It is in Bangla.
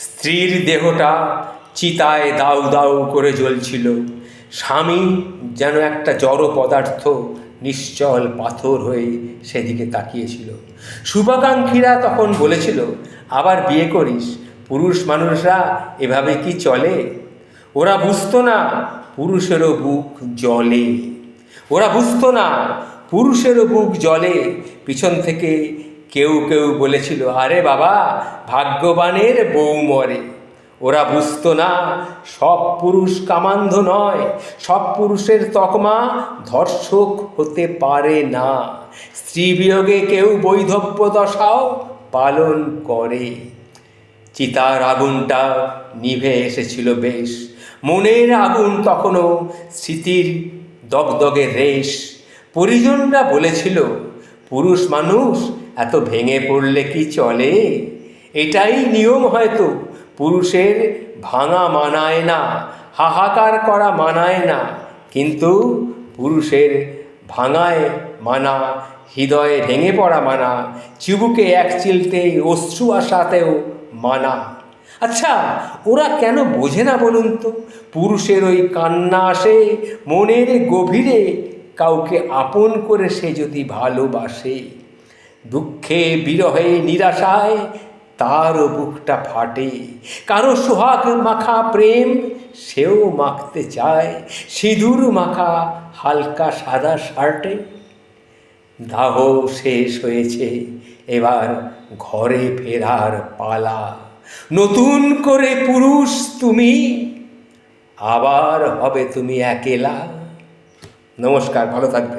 স্ত্রীর দেহটা চিতায় দাউ দাউ করে জ্বলছিল। স্বামী যেন একটা জড় পদার্থ, নিশ্চল পাথর হয়ে সেদিকে তাকিয়েছিল। শুভাকাঙ্ক্ষীরা তখন বলেছিল, আবার বিয়ে করিস, পুরুষ মানুষরা এভাবে কি চলে? ওরা বুঝতো না পুরুষেরও বুক জ্বলে। ওরা বুঝতো না পুরুষেরও বুক জ্বলে। পিছন থেকে কেউ কেউ বলেছিল, আরে বাবা, ভাগ্যবানের বউ মরে। ওরা বুঝতো না সব পুরুষ কামান্ধ নয়, সব পুরুষের তকমা ধর্ষক হতে পারে না। স্ত্রী বিয়োগে কেউ বৈধব্য দশাও পালন করে। চিতার আগুনটা নিভে এসেছিল বেশ, মনের আগুন তখনও স্মৃতির দগদগে রেশ। পরিজনরা বলেছিল, পুরুষ মানুষ এত ভেঙে পড়লে কি চলে? এটাই নিয়ম হয়তো, পুরুষের ভাঙা মানায় না, হাহাকার করা মানায় না, কিন্তু পুরুষের ভাঙায় মানা, হৃদয়ে ভেঙে পড়া মানা, চিবুকে এক চিলতে অশ্রু আসাতেও মানা। আচ্ছা, ওরা কেন বোঝে না বলুন তো? পুরুষের ওই কান্না আসে মনের গভীরে, কাউকে আপন করে সে যদি ভালোবাসে। দুঃখে বিরহে নিরাশায় তারও বুকটা ফাটে। কারো সোহাগ মাখা প্রেম সেও মাখতে চায়, সিঁদুর মাখা হালকা সাদা শার্টে। দাহ শেষ হয়েছে, এবার ঘরে ফেরার পালা। নতুন করে পুরুষ তুমি, আবার হবে তুমি একেলা। নমস্কার, ভালো থাকবে।